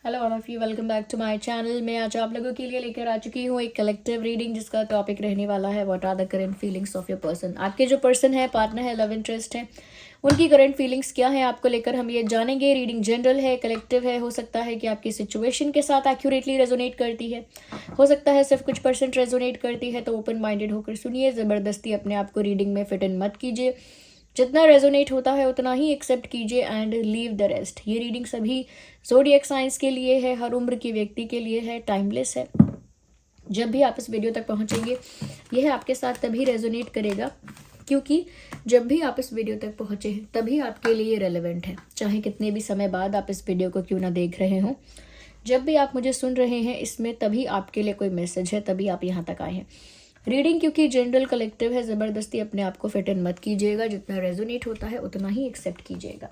Hello all of you, welcome back to my channel. मैं आज आप लोगों के लिए लेकर आ चुकी हूँ एक कलेक्टिव रीडिंग जिसका टॉपिक रहने वाला है what are the current feelings of your person. आपके जो पर्सन है, पार्टनर है, लव इंटरेस्ट है, उनकी करंट फीलिंग्स क्या है आपको लेकर हम ये जानेंगे। रीडिंग जनरल है, कलेक्टिव है, हो सकता है कि आपकी सिचुएशन के साथ एक्यूरेटली रेजोनेट करती है, हो सकता है सिर्फ कुछ परसेंट रेजोनेट करती है। तो ओपन माइंडेड होकर सुनिए, ज़बरदस्ती अपने आप को रीडिंग में फिट इन मत कीजिए। जितना रेजोनेट होता है उतना ही एक्सेप्ट कीजिए एंड लीव द रेस्ट। ये रीडिंग सभी ज़ोडिएक साइंस के लिए है, हर उम्र की व्यक्ति के लिए है, टाइमलेस है। जब भी आप इस वीडियो तक पहुंचेंगे यह आपके साथ तभी रेजोनेट करेगा क्योंकि जब भी आप इस वीडियो तक पहुंचे हैं तभी आपके लिए रेलेवेंट है, चाहे कितने भी समय बाद आप इस वीडियो को क्यों ना देख रहे हों। जब भी आप मुझे सुन रहे हैं इसमें तभी आपके लिए कोई मैसेज है, तभी आप यहाँ तक आए हैं। रीडिंग क्योंकि जनरल कलेक्टिव है, ज़बरदस्ती अपने आप को फिट इन मत कीजिएगा। जितना रेजोनेट होता है उतना ही एक्सेप्ट कीजिएगा।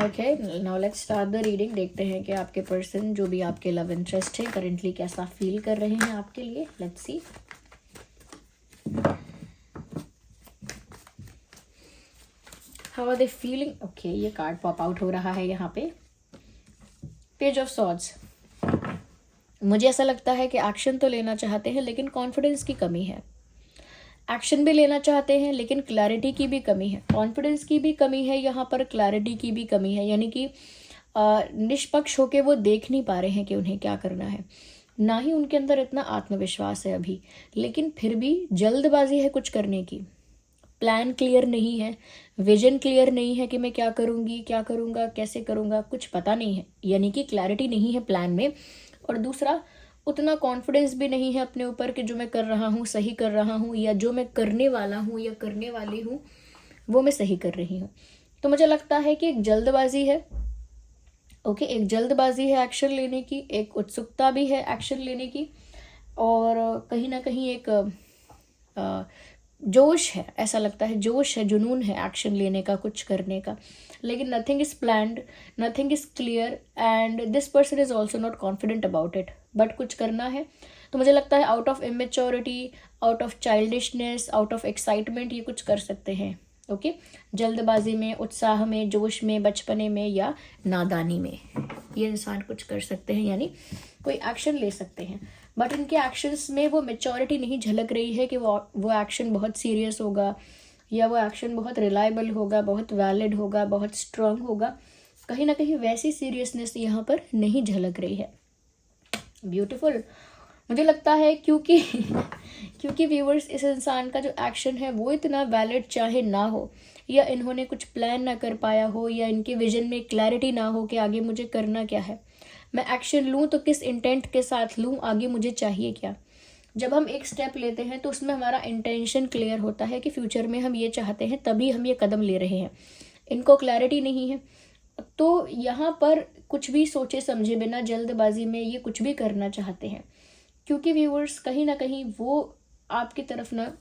Okay, now let's start the reading. देखते हैं कि आपके पर्सन, जो भी आपके लव इंटरेस्ट है, करेंटली कैसा फील कर रहे हैं आपके लिए। Let's see. How are they feeling. Okay, ये कार्ड पॉप आउट हो रहा है यहाँ पे, पेज ऑफ सॉर्ड्स। मुझे ऐसा लगता है कि एक्शन तो लेना चाहते हैं लेकिन कॉन्फिडेंस की कमी है। एक्शन भी लेना चाहते हैं लेकिन क्लैरिटी की भी कमी है। कॉन्फिडेंस की भी कमी है यहाँ पर, क्लैरिटी की भी कमी है। यानी कि निष्पक्ष होके वो देख नहीं पा रहे हैं कि उन्हें क्या करना है, ना ही उनके अंदर इतना आत्मविश्वास है अभी। लेकिन फिर भी जल्दबाजी है कुछ करने की। प्लान क्लियर नहीं है, विजन क्लियर नहीं है कि मैं क्या करूँगी, क्या करूँगा, कैसे करूँगा, कुछ पता नहीं है। यानी कि क्लैरिटी नहीं है प्लान में। और दूसरा, उतना कॉन्फिडेंस भी नहीं है अपने ऊपर कि जो मैं कर रहा हूँ सही कर रहा हूँ, या जो मैं करने वाला हूँ या करने वाली हूँ वो मैं सही कर रही हूँ। तो मुझे लगता है कि एक जल्दबाजी है। ओके, एक जल्दबाजी है एक्शन लेने की, एक उत्सुकता भी है एक्शन लेने की, और कहीं ना कहीं एक जोश है। ऐसा लगता है जोश है, जुनून है एक्शन लेने का, कुछ करने का। लेकिन nothing is planned, nothing is clear and this person is also not confident about it. But कुछ करना है तो मुझे लगता है out of immaturity, out of childishness, out of excitement ये कुछ कर सकते हैं। ओके, जल्दबाजी में, उत्साह में, जोश में, बचपने में या नादानी में ये इंसान कुछ कर सकते हैं, यानी कोई एक्शन ले सकते हैं। बट इनके एक्शंस में वो मेच्योरिटी नहीं झलक रही है कि वो एक्शन बहुत सीरियस होगा या वो एक्शन बहुत रिलायबल होगा, बहुत वैलिड होगा, बहुत स्ट्रांग होगा। कहीं ना कहीं वैसी सीरियसनेस यहाँ पर नहीं झलक रही है। ब्यूटीफुल। मुझे लगता है क्योंकि क्योंकि व्यूअर्स, इस इंसान का जो एक्शन है वो इतना वैलिड चाहे ना हो, या इन्होंने कुछ प्लान ना कर पाया हो, या इनके विजन में क्लैरिटी ना हो कि आगे मुझे करना क्या है, मैं एक्शन लूँ तो किस इंटेंट के साथ लूँ, आगे मुझे चाहिए क्या। जब हम एक स्टेप लेते हैं तो उसमें हमारा इंटेंशन क्लियर होता है कि फ्यूचर में हम ये चाहते हैं, तभी हम ये कदम ले रहे हैं। इनको क्लैरिटी नहीं है तो यहाँ पर कुछ भी सोचे समझे बिना जल्दबाजी में ये कुछ भी करना चाहते हैं। क्योंकि व्यूअर्स, कहीं ना कहीं वो आपकी तरफ ना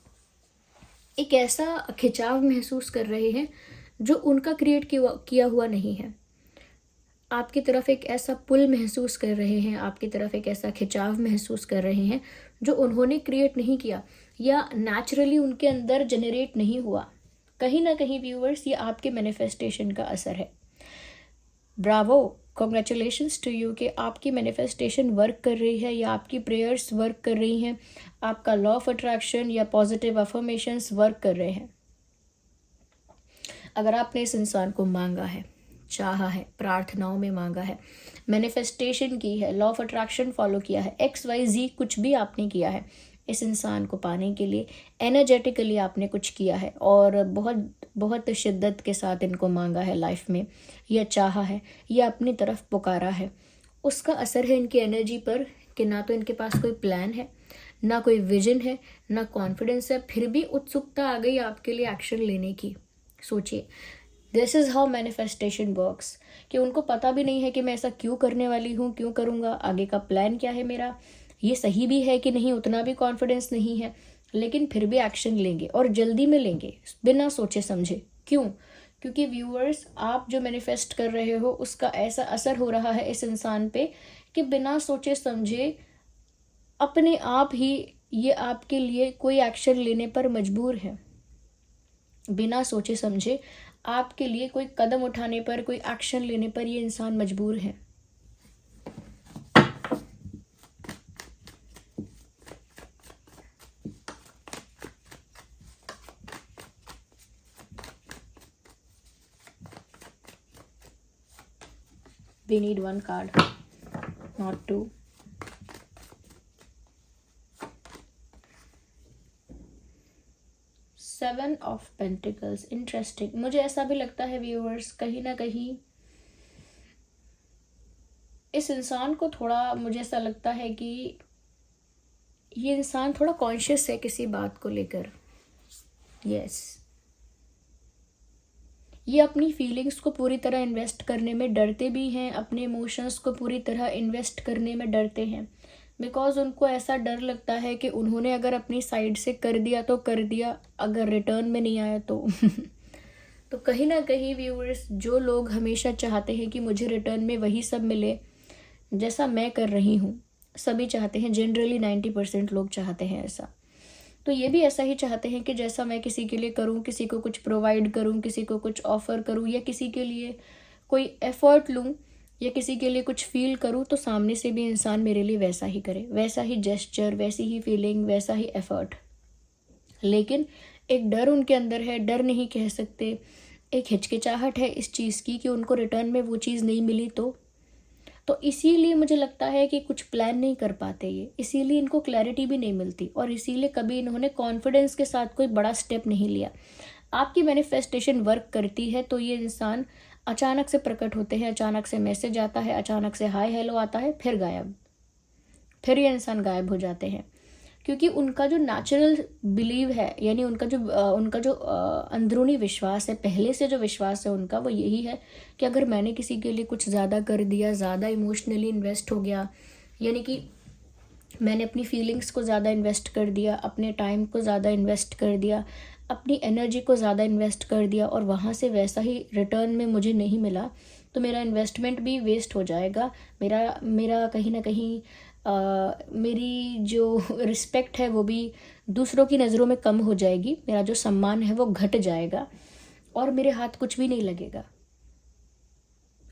एक ऐसा खिंचाव महसूस कर रहे हैं जो उनका क्रिएट किया हुआ नहीं है। आपकी तरफ एक ऐसा पुल महसूस कर रहे हैं, आपकी तरफ एक ऐसा खिंचाव महसूस कर रहे हैं जो उन्होंने क्रिएट नहीं किया या नेचुरली उनके अंदर जनरेट नहीं हुआ। कहीं ना कहीं व्यूअर्स, ये आपके मैनिफेस्टेशन का असर है। ब्रावो, कॉन्ग्रेचुलेशंस टू यू कि आपकी मैनिफेस्टेशन वर्क कर रही है या आपकी प्रेयर्स वर्क कर रही हैं, आपका लॉ ऑफ अट्रैक्शन या पॉजिटिव अफर्मेशंस वर्क कर रहे हैं। अगर आपने इस इंसान को मांगा है, चाहा है, प्रार्थनाओं में मांगा है, मैनिफेस्टेशन की है, लॉ ऑफ अट्रैक्शन फॉलो किया है, XYZ कुछ भी आपने किया है इस इंसान को पाने के लिए, एनर्जेटिकली आपने कुछ किया है और बहुत बहुत शिद्दत के साथ इनको मांगा है लाइफ में, या चाहा है, या अपनी तरफ पुकारा है, उसका असर है इनकी एनर्जी पर कि ना तो इनके पास कोई प्लान है, ना कोई विजन है, ना कॉन्फिडेंस है, फिर भी उत्सुकता आ गई आपके लिए एक्शन लेने की। सोचिए, this is how manifestation works, कि उनको पता भी नहीं है कि मैं ऐसा क्यों करने वाली हूँ, क्यों करूँगा, आगे का प्लान क्या है मेरा, ये सही भी है कि नहीं, उतना भी कॉन्फिडेंस नहीं है, लेकिन फिर भी एक्शन लेंगे और जल्दी में लेंगे बिना सोचे समझे। क्यों? क्योंकि व्यूअर्स, आप जो मैनिफेस्ट कर रहे हो उसका ऐसा असर हो रहा है इस इंसान पे कि बिना सोचे समझे अपने आप ही ये आपके लिए कोई एक्शन लेने पर मजबूर है। बिना सोचे समझे आपके लिए कोई कदम उठाने पर, कोई एक्शन लेने पर ये इंसान मजबूर है। We need one card, not two. Seven of Pentacles, interesting. मुझे ऐसा भी लगता है व्यूअर्स, कहीं ना कहीं इस इंसान को थोड़ा, मुझे ऐसा लगता है कि ये इंसान थोड़ा कॉन्शियस है किसी बात को लेकर। यस, ये अपनी फीलिंग्स को पूरी तरह इन्वेस्ट करने में डरते भी हैं, अपने इमोशंस को पूरी तरह इन्वेस्ट करने में डरते हैं, बिकॉज उनको ऐसा डर लगता है कि उन्होंने अगर अपनी साइड से कर दिया तो कर दिया, अगर रिटर्न में नहीं आया तो तो कहीं ना कहीं व्यूअर्स, जो लोग हमेशा चाहते हैं कि मुझे रिटर्न में वही सब मिले जैसा मैं कर रही हूँ, सभी चाहते हैं, जनरली 90% लोग चाहते हैं ऐसा, तो ये भी ऐसा ही चाहते हैं कि जैसा मैं किसी के लिए करूँ, किसी को कुछ प्रोवाइड करूँ, किसी को कुछ ऑफ़र करूँ, या किसी के लिए कोई एफ़र्ट लूँ, या किसी के लिए कुछ फील करूँ, तो सामने से भी इंसान मेरे लिए वैसा ही करे, वैसा ही जेस्चर, वैसी ही फीलिंग, वैसा ही एफ़र्ट। लेकिन एक डर उनके अंदर है, डर नहीं कह सकते, एक हिचकिचाहट है इस चीज़ की कि उनको रिटर्न में वो चीज़ नहीं मिली तो इसीलिए मुझे लगता है कि कुछ प्लान नहीं कर पाते ये, इसीलिए इनको क्लैरिटी भी नहीं मिलती, और इसीलिए कभी इन्होंने कॉन्फिडेंस के साथ कोई बड़ा स्टेप नहीं लिया। आपकी मैनिफेस्टेशन वर्क करती है तो ये इंसान अचानक से प्रकट होते हैं, अचानक से मैसेज आता है, अचानक से हाय हेलो आता है, फिर गायब, फिर ये इंसान गायब हो जाते हैं, क्योंकि उनका जो नेचुरल बिलीव है, यानी उनका जो अंदरूनी विश्वास है, पहले से जो विश्वास है उनका, वो यही है कि अगर मैंने किसी के लिए कुछ ज़्यादा कर दिया, ज़्यादा इमोशनली इन्वेस्ट हो गया, यानी कि मैंने अपनी फीलिंग्स को ज़्यादा इन्वेस्ट कर दिया, अपने टाइम को ज़्यादा इन्वेस्ट कर दिया, अपनी एनर्जी को ज़्यादा इन्वेस्ट कर दिया, और वहाँ से वैसा ही रिटर्न में मुझे नहीं मिला, तो मेरा इन्वेस्टमेंट भी वेस्ट हो जाएगा, मेरा कहीं ना कहीं मेरी जो रिस्पेक्ट है वो भी दूसरों की नज़रों में कम हो जाएगी, मेरा जो सम्मान है वो घट जाएगा, और मेरे हाथ कुछ भी नहीं लगेगा।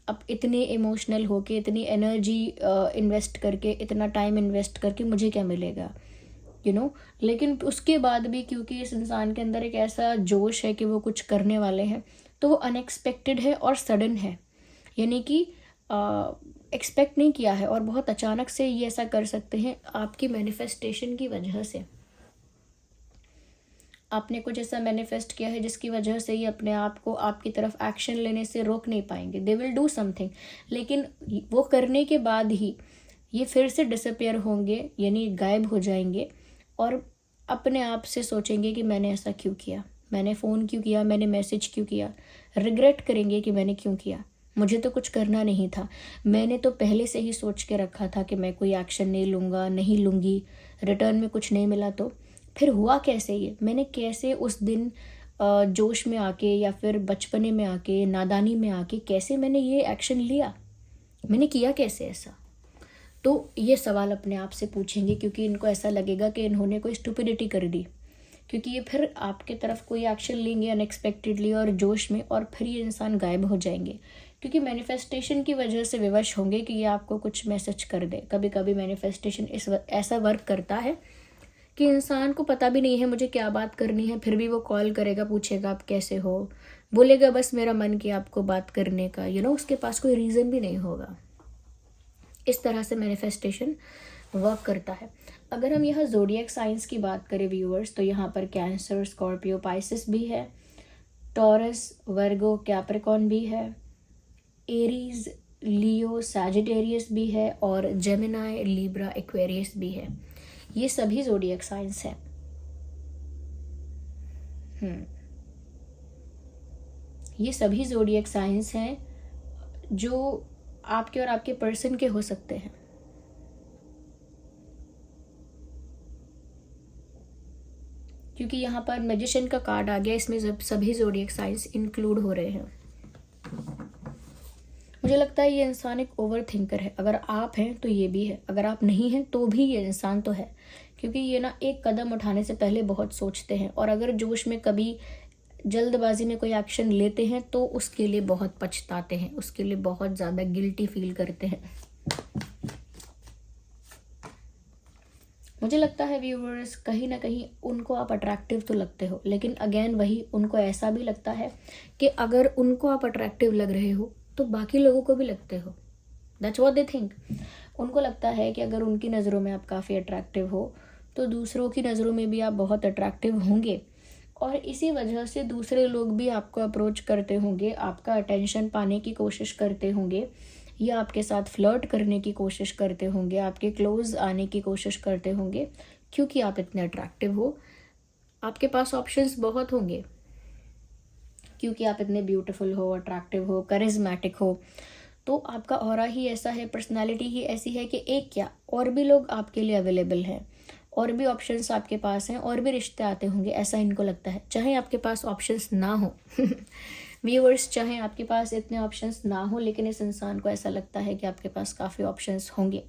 अब इतने इमोशनल होके, इतनी एनर्जी इन्वेस्ट करके, इतना टाइम इन्वेस्ट करके मुझे क्या मिलेगा, लेकिन उसके बाद भी क्योंकि इस इंसान के अंदर एक ऐसा जोश है कि वो कुछ करने वाले हैं, तो वो अनएक्सपेक्टेड है और सडन है, यानी कि एक्सपेक्ट नहीं किया है, और बहुत अचानक से ये ऐसा कर सकते हैं आपकी मैनिफेस्टेशन की वजह से। आपने कुछ ऐसा मैनिफेस्ट किया है जिसकी वजह से ये अपने आप को आपकी तरफ एक्शन लेने से रोक नहीं पाएंगे। दे विल डू समथिंग, लेकिन वो करने के बाद ही ये फिर से डिसअपियर होंगे, यानी गायब हो जाएंगे, और अपने आप से सोचेंगे कि मैंने ऐसा क्यों किया, मैंने फ़ोन क्यों किया, मैंने मैसेज क्यों किया, रिग्रेट करेंगे कि मैंने क्यों किया, मुझे तो कुछ करना नहीं था, मैंने तो पहले से ही सोच के रखा था कि मैं कोई एक्शन नहीं लूँगा, नहीं लूँगी, रिटर्न में कुछ नहीं मिला तो फिर हुआ कैसे ये, मैंने कैसे उस दिन जोश में आके, या फिर बचपने में आके, नादानी में आके कैसे मैंने ये एक्शन लिया, मैंने किया कैसे ऐसा। तो ये सवाल अपने आप से पूछेंगे, क्योंकि इनको ऐसा लगेगा कि इन्होंने कोई स्टुपिडिटी कर दी, क्योंकि ये फिर आपके तरफ कोई एक्शन लेंगे अनएक्सपेक्टेडली और जोश में, और फिर ये इंसान गायब हो जाएंगे, क्योंकि मैनिफेस्टेशन की वजह से विवश होंगे कि ये आपको कुछ मैसेज कर दे। कभी कभी मैनिफेस्टेशन ऐसा वर्क करता है कि इंसान को पता भी नहीं है मुझे क्या बात करनी है, फिर भी वो कॉल करेगा, पूछेगा आप कैसे हो, बोलेगा बस मेरा मन किया आपको बात करने का, उसके पास कोई रीज़न भी नहीं होगा। इस तरह से मैनिफेस्टेशन वर्क करता है। अगर हम यहाँ ज़ोडिएक साइंस की बात करें व्यूअर्स, तो यहाँ पर कैंसर, स्कॉर्पियो, पाइसिस भी है, टॉरस, वर्गो, कैप्रिकॉन भी है, एरीज, लियो, सैजिटेरियस भी है, और जेमिनाई, लिब्रा, एक्वेरियस भी है। ये सभी ज़ोडिएक साइंस है। ये सभी ज़ोडिएक साइंस हैं जो आपके और आपके पर्सन के हो सकते हैं। क्योंकि यहाँ पर मैजिशियन का कार्ड आ गया, इसमें सभी ज़ोडिएक साइंस इंक्लूड हो रहे हैं। मुझे लगता है ये इंसान एक ओवर थिंकर है। अगर आप हैं तो ये भी है, अगर आप नहीं हैं तो भी ये इंसान तो है, क्योंकि ये ना एक कदम उठाने से पहले बहुत सोचते हैं, और अगर जोश में कभी जल्दबाजी में कोई एक्शन लेते हैं तो उसके लिए बहुत पछताते हैं, उसके लिए बहुत ज़्यादा गिल्टी फील करते हैं। मुझे लगता है व्यूवर्स, कहीं ना कहीं उनको आप अट्रैक्टिव तो लगते हो, लेकिन अगेन वही उनको ऐसा भी लगता है कि अगर उनको आप अट्रैक्टिव लग रहे हो तो बाकी लोगों को भी लगते हो। That's what they think. उनको लगता है कि अगर उनकी नज़रों में आप काफ़ी अट्रैक्टिव हो तो दूसरों की नज़रों में भी आप बहुत अट्रैक्टिव होंगे, और इसी वजह से दूसरे लोग भी आपको अप्रोच करते होंगे, आपका अटेंशन पाने की कोशिश करते होंगे, या आपके साथ फ्लर्ट करने की कोशिश करते होंगे, आपके क्लोज आने की कोशिश करते होंगे, क्योंकि आप इतने अट्रैक्टिव हो। आपके पास ऑप्शंस बहुत होंगे क्योंकि आप इतने ब्यूटीफुल हो, अट्रैक्टिव हो, करिज्मेटिक हो। तो आपका ऑरा ही ऐसा है, पर्सनालिटी ही ऐसी है कि एक क्या और भी लोग आपके लिए अवेलेबल हैं, और भी ऑप्शंस आपके पास हैं, और भी रिश्ते आते होंगे, ऐसा इनको लगता है। चाहे आपके पास ऑप्शंस ना हो व्यूअर्स, चाहे आपके पास इतने ऑप्शंस ना हो, लेकिन इस इंसान को ऐसा लगता है कि आपके पास काफ़ी ऑप्शंस होंगे।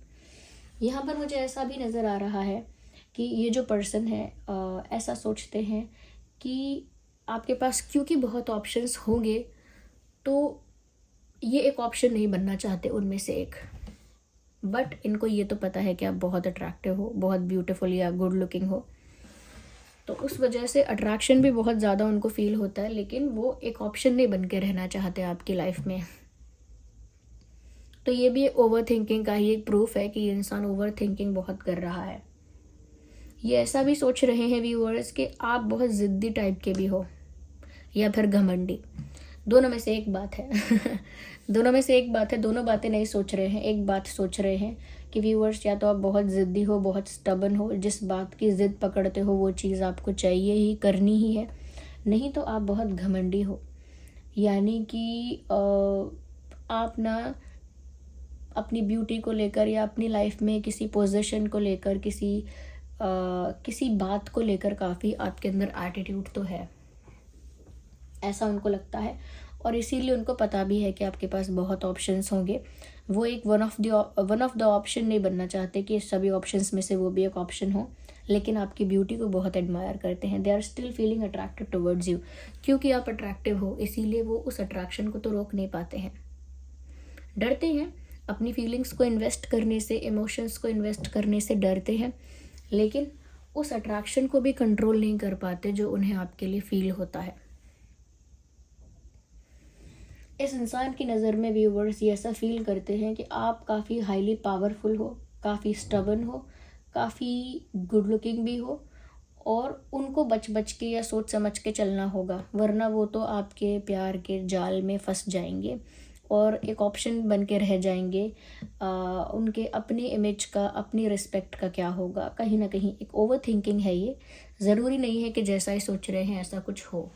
यहाँ पर मुझे ऐसा भी नज़र आ रहा है कि ये जो पर्सन है ऐसा सोचते हैं कि आपके पास क्योंकि बहुत ऑप्शंस होंगे तो ये एक ऑप्शन नहीं बनना चाहते उनमें से एक। बट इनको ये तो पता है कि आप बहुत अट्रैक्टिव हो, बहुत ब्यूटीफुल या गुड लुकिंग हो, तो उस वजह से अट्रैक्शन भी बहुत ज़्यादा उनको फील होता है, लेकिन वो एक ऑप्शन नहीं बन के रहना चाहते आपकी लाइफ में। तो ये भी ओवर थिंकिंग का ही एक प्रूफ है कि ये इंसान ओवर थिंकिंग बहुत कर रहा है। ये ऐसा भी सोच रहे हैं व्यूअर्स कि आप बहुत ज़िद्दी टाइप के भी हो या फिर घमंडी, दोनों में से एक बात है दोनों में से एक बात है, दोनों बातें नहीं सोच रहे हैं, एक बात सोच रहे हैं कि व्यूअर्स, या तो आप बहुत ज़िद्दी हो, बहुत स्टबन हो, जिस बात की ज़िद पकड़ते हो वो चीज़ आपको चाहिए ही, करनी ही है, नहीं तो आप बहुत घमंडी हो। यानी कि आप ना अपनी ब्यूटी को लेकर या अपनी लाइफ में किसी पोजीशन को लेकर, किसी बात को लेकर काफ़ी आपके अंदर एटीट्यूड तो है, ऐसा उनको लगता है। और इसीलिए उनको पता भी है कि आपके पास बहुत ऑप्शंस होंगे। वो एक वन ऑफ द ऑप्शन नहीं बनना चाहते कि सभी ऑप्शंस में से वो भी एक ऑप्शन हो, लेकिन आपकी ब्यूटी को बहुत एडमायर करते हैं। They are still feeling attracted towards you, क्योंकि आप अट्रैक्टिव हो, इसीलिए वो उस अट्रैक्शन को तो रोक नहीं पाते हैं। डरते हैं अपनी फीलिंग्स को इन्वेस्ट करने से, इमोशंस को इन्वेस्ट करने से डरते हैं, लेकिन उस अट्रैक्शन को भी कंट्रोल नहीं कर पाते जो उन्हें आपके लिए फील होता है। इस इंसान की नज़र में व्यूवर्स ये ऐसा फील करते हैं कि आप काफ़ी हाईली पावरफुल हो, काफ़ी स्टबन हो, काफ़ी गुड लुकिंग भी हो, और उनको बच बच के या सोच समझ के चलना होगा, वरना वो तो आपके प्यार के जाल में फंस जाएंगे और एक ऑप्शन बन के रह जाएंगे। उनके अपनी इमेज का, अपनी रिस्पेक्ट का क्या होगा। कहीं ना कहीं एक ओवर थिंकिंग है ये, ज़रूरी नहीं है कि जैसा ही सोच रहे हैं ऐसा कुछ हो।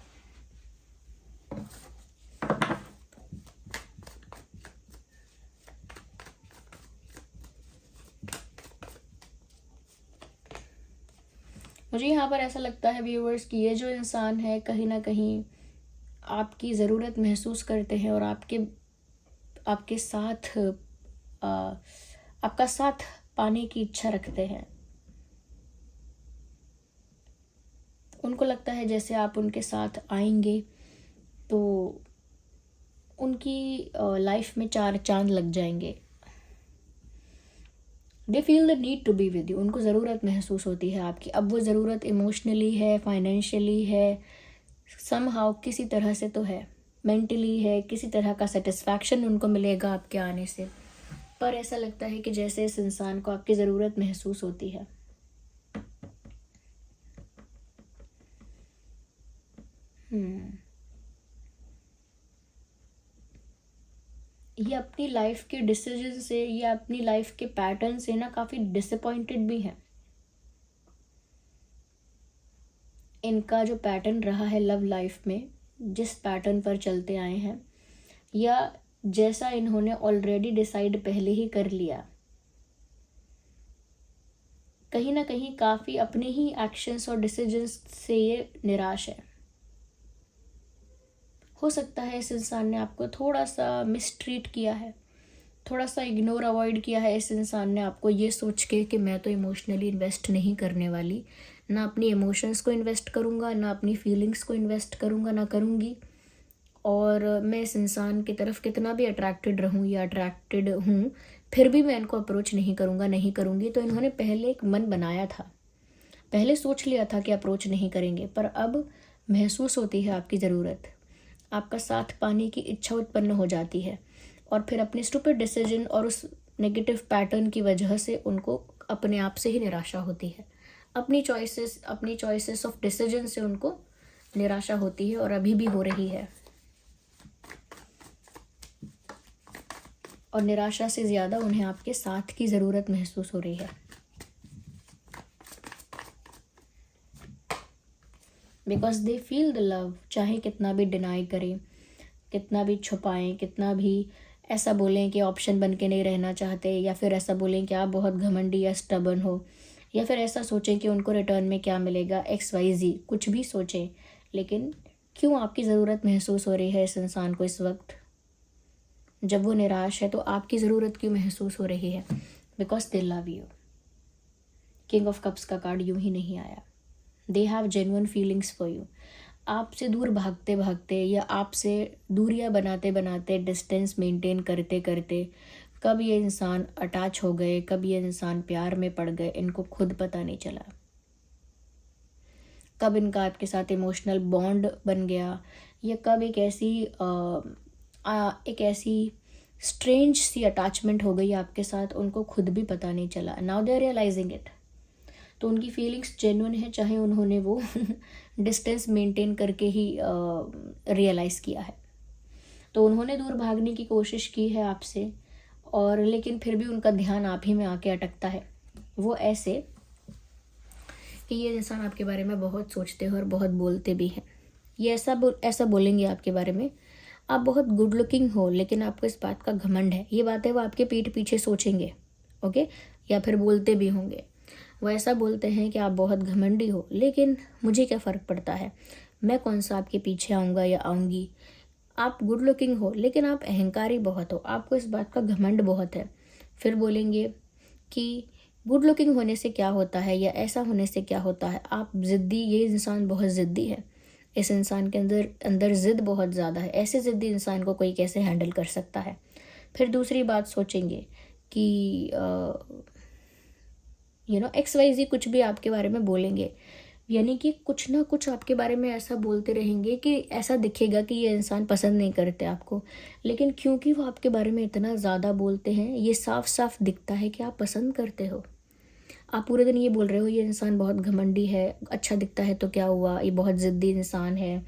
मुझे यहाँ पर ऐसा लगता है व्यूअर्स कि ये जो इंसान है कहीं ना कहीं आपकी ज़रूरत महसूस करते हैं, और आपके साथ आपका साथ पाने की इच्छा रखते हैं। उनको लगता है जैसे आप उनके साथ आएंगे तो उनकी लाइफ में 4 चांद लग जाएंगे। They feel the need to be with you, उनको ज़रूरत महसूस होती है आपकी। अब वो ज़रूरत इमोशनली है, फाइनेंशियली है, समहाउ किसी तरह से तो है, मेंटली है, किसी तरह का सेटिस्फैक्शन उनको मिलेगा आपके आने से, पर ऐसा लगता है कि जैसे इस इंसान को आपकी ज़रूरत महसूस होती है। ये अपनी लाइफ के डिसीजन से या अपनी लाइफ के पैटर्न से ना काफ़ी डिसअपॉइंटेड भी हैं। इनका जो पैटर्न रहा है लव लाइफ में, जिस पैटर्न पर चलते आए हैं, या जैसा इन्होंने ऑलरेडी डिसाइड पहले ही कर लिया, कहीं ना कहीं काफ़ी अपने ही एक्शंस और डिसीजंस से ये निराश है। हो सकता है इस इंसान ने आपको थोड़ा सा मिसट्रीट किया है, थोड़ा सा इग्नोर अवॉइड किया है इस इंसान ने आपको, ये सोच के कि मैं तो इमोशनली इन्वेस्ट नहीं करने वाली, ना अपनी इमोशंस को इन्वेस्ट करूँगा, ना अपनी फीलिंग्स को इन्वेस्ट करूँगा, ना करूँगी। और मैं इस इंसान की तरफ कितना भी अट्रैक्टेड रहूँ या अट्रैक्टेड हूँ, फिर भी मैं इनको अप्रोच नहीं करूँगा, नहीं करूँगी। तो इन्होंने पहले एक मन बनाया था, पहले सोच लिया था कि अप्रोच नहीं करेंगे, पर अब महसूस होती है आपकी ज़रूरत, आपका साथ पाने की इच्छा उत्पन्न हो जाती है, और फिर अपने स्टूपिड डिसीजन और उस नेगेटिव पैटर्न की वजह से उनको अपने आप से ही निराशा होती है। अपनी चॉइसेस ऑफ डिसीजन से उनको निराशा होती है, और अभी भी हो रही है। और निराशा से ज़्यादा उन्हें आपके साथ की ज़रूरत महसूस हो रही है। Because they feel the love, चाहे कितना भी डिनाई करें, कितना भी छुपाएं, कितना भी ऐसा बोलें कि ऑप्शन बन के नहीं रहना चाहते, या फिर ऐसा बोलें कि आप बहुत घमंडी या स्टबर्न हो, या फिर ऐसा सोचें कि उनको रिटर्न में क्या मिलेगा, XYZ कुछ भी सोचें, लेकिन क्यों आपकी ज़रूरत महसूस हो रही है इस इंसान को इस वक्त? जब वो निराश है तो आपकी ज़रूरत क्यों महसूस हो रही है? Because they love you. King of cups का कार्ड यूं ही नहीं आया। They have genuine feelings for you. आपसे दूर भागते भागते या आपसे दूरियां बनाते बनाते, डिस्टेंस मेंटेन करते करते कब ये इंसान अटैच हो गए, कब ये इंसान प्यार में पड़ गए, इनको खुद पता नहीं चला। कब इनका आपके साथ इमोशनल बॉन्ड बन गया, या कब एक ऐसी स्ट्रेंज सी अटैचमेंट हो गई आपके साथ, उनको खुद भी पता नहीं चला। Now they are realising it. तो उनकी फीलिंग्स जेन्युइन है, चाहे उन्होंने वो डिस्टेंस मेंटेन करके ही रियलाइज़ किया है। तो उन्होंने दूर भागने की कोशिश की है आपसे, और लेकिन फिर भी उनका ध्यान आप ही में आके अटकता है। वो ऐसे कि ये इंसान आपके बारे में बहुत सोचते हैं और बहुत बोलते भी हैं। ये ऐसा बोलेंगे आपके बारे में, आप बहुत गुड लुकिंग हो, लेकिन आपको इस बात का घमंड है। ये बातें वो आपके पीठ पीछे सोचेंगे, ओके, या फिर बोलते भी होंगे। वो ऐसा बोलते हैं कि आप बहुत घमंडी हो, लेकिन मुझे क्या फ़र्क पड़ता है, मैं कौन सा आपके पीछे आऊँगा या आऊँगी। आप गुड लुकिंग हो, लेकिन आप अहंकारी बहुत हो, आपको इस बात का घमंड बहुत है। फिर बोलेंगे कि गुड लुकिंग होने से क्या होता है, या ऐसा होने से क्या होता है, आप ज़िद्दी, ये इंसान बहुत ज़िद्दी है, इस इंसान के अंदर ज़िद बहुत ज़्यादा है, ऐसे ज़िद्दी इंसान को कोई कैसे हैंडल कर सकता है। फिर दूसरी बात सोचेंगे कि XYZ कुछ भी आपके बारे में बोलेंगे, यानी कि कुछ ना कुछ आपके बारे में ऐसा बोलते रहेंगे कि ऐसा दिखेगा कि ये इंसान पसंद नहीं करते आपको, लेकिन क्योंकि वो आपके बारे में इतना ज़्यादा बोलते हैं, ये साफ साफ दिखता है कि आप पसंद करते हो। आप पूरे दिन ये बोल रहे हो ये इंसान बहुत घमंडी है, अच्छा दिखता है तो क्या हुआ, ये बहुत ज़िद्दी इंसान है,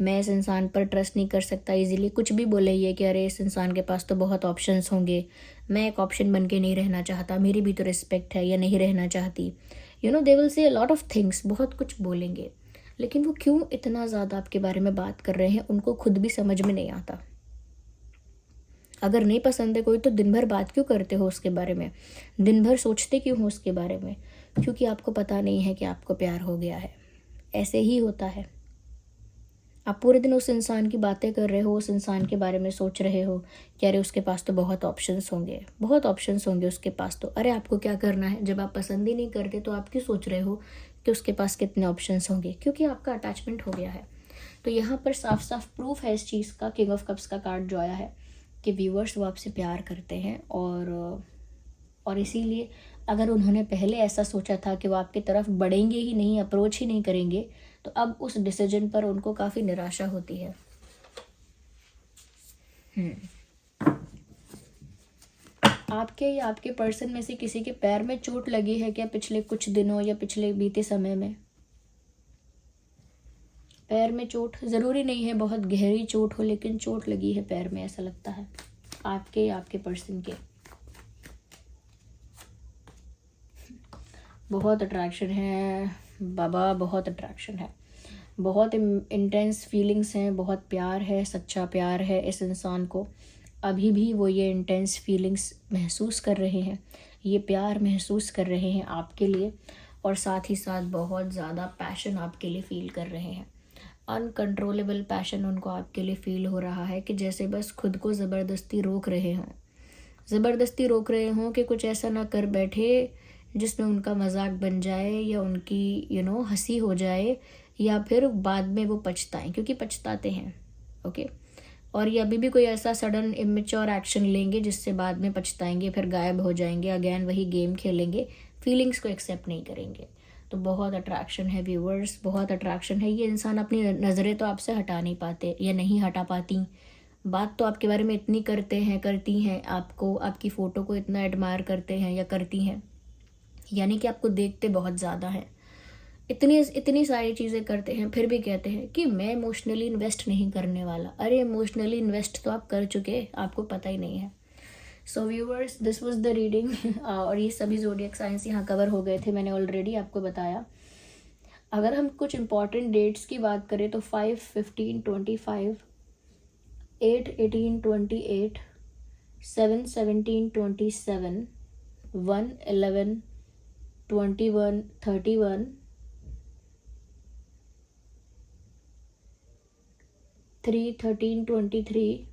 मैं इस इंसान पर ट्रस्ट नहीं कर सकता इजीली। कुछ भी बोले ये कि अरे इस इंसान के पास तो बहुत ऑप्शंस होंगे, मैं एक ऑप्शन बन के नहीं रहना चाहता, मेरी भी तो रिस्पेक्ट है, या नहीं रहना चाहती। They will say a lot of things, बहुत कुछ बोलेंगे, लेकिन वो क्यों इतना ज़्यादा आपके बारे में बात कर रहे हैं उनको खुद भी समझ में नहीं आता। अगर नहीं पसंद है कोई तो दिन भर बात क्यों करते हो उसके बारे में, दिन भर सोचते क्यों हो उसके बारे में? क्योंकि आपको पता नहीं है कि आपको प्यार हो गया है। ऐसे ही होता है। आप पूरे दिन उस इंसान की बातें कर रहे हो, उस इंसान के बारे में सोच रहे हो कि अरे उसके पास तो बहुत ऑप्शंस होंगे, बहुत ऑप्शंस होंगे उसके पास तो। अरे आपको क्या करना है, जब आप पसंद ही नहीं करते तो आप क्यों सोच रहे हो कि उसके पास कितने ऑप्शंस होंगे? क्योंकि आपका अटैचमेंट हो गया है। तो यहाँ पर साफ साफ प्रूफ है इस चीज़ का, किंग ऑफ कप्स का कार्ड जो आया है, कि व्यूअर्स वो आपसे प्यार करते हैं, और इसीलिए अगर उन्होंने पहले ऐसा सोचा था कि वो आपकी तरफ बढ़ेंगे ही नहीं, अप्रोच ही नहीं करेंगे, तो अब उस डिसीजन पर उनको काफ़ी निराशा होती है। आपके या आपके पर्सन में से किसी के पैर में चोट लगी है क्या पिछले कुछ दिनों या पिछले बीते समय में? पैर में चोट, ज़रूरी नहीं है बहुत गहरी चोट हो, लेकिन चोट लगी है पैर में, ऐसा लगता है आपके या आपके पर्सन के। बहुत अट्रैक्शन है बाबा, बहुत अट्रैक्शन है, बहुत इंटेंस फीलिंग्स हैं, बहुत प्यार है, सच्चा प्यार है इस इंसान को। अभी भी वो ये इंटेंस फीलिंग्स महसूस कर रहे हैं, ये प्यार महसूस कर रहे हैं आपके लिए, और साथ ही साथ बहुत ज़्यादा पैशन आपके लिए फील कर रहे हैं। अनकंट्रोलेबल पैशन उनको आपके लिए फील हो रहा है, कि जैसे बस खुद को ज़बरदस्ती रोक रहे हों, ज़बरदस्ती रोक रहे हों कि कुछ ऐसा ना कर बैठे जिसमें उनका मजाक बन जाए या उनकी हंसी हो जाए, या फिर बाद में वो पछताएं, क्योंकि पछताते हैं। ओके। और ये अभी भी कोई ऐसा सडन इमेच्योर एक्शन लेंगे जिससे बाद में पछताएंगे, फिर गायब हो जाएंगे, अगेन वही गेम खेलेंगे, फीलिंग्स को एक्सेप्ट नहीं करेंगे। तो बहुत अट्रैक्शन है व्यूवर्स, बहुत अट्रैक्शन है। ये इंसान अपनी नज़रें तो आपसे हटा नहीं पाते या नहीं हटा पाती, बात तो आपके बारे में इतनी करती हैं, आपको, आपकी फ़ोटो को इतना एडमायर करते हैं या करती हैं, यानी कि आपको देखते बहुत ज़्यादा हैं, इतनी इतनी सारी चीज़ें करते हैं, फिर भी कहते हैं कि मैं इमोशनली इन्वेस्ट नहीं करने वाला। अरे इमोशनली इन्वेस्ट तो आप कर चुके, आपको पता ही नहीं है। सो viewers, this was the reading. और ये सभी ज़ोडिएक साइंस यहाँ कवर हो गए थे, मैंने ऑलरेडी आपको बताया। अगर हम कुछ इंपॉर्टेंट डेट्स की बात करें तो 5, 15, 25, 8, 18, 28, 7, 17, 27, 1, 11, 21, 31, 3, 13, 23,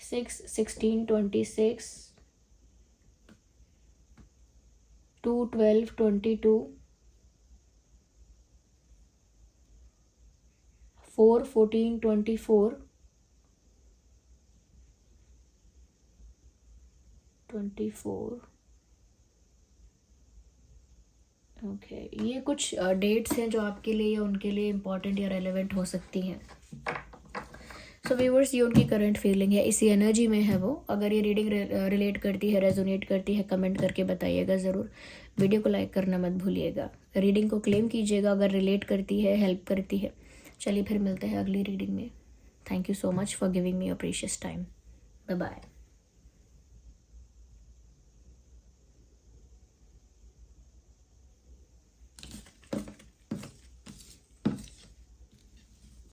6, 16, 26, 2, 12, 22, 4, 14, 24, 24। ओके, ये कुछ डेट्स हैं जो आपके लिए या उनके लिए इम्पॉर्टेंट या रेलेवेंट हो सकती हैं। सो व्यूवर्स, ये उनकी करंट फीलिंग है, इसी एनर्जी में है वो। अगर ये रीडिंग रिलेट करती है, रेजोनेट करती है, कमेंट करके बताइएगा ज़रूर। वीडियो को लाइक करना मत भूलिएगा, रीडिंग को क्लेम कीजिएगा अगर रिलेट करती है, हेल्प करती है। चलिए फिर मिलते हैं अगली रीडिंग में। Thank you so much for giving me your precious time. Bye bye.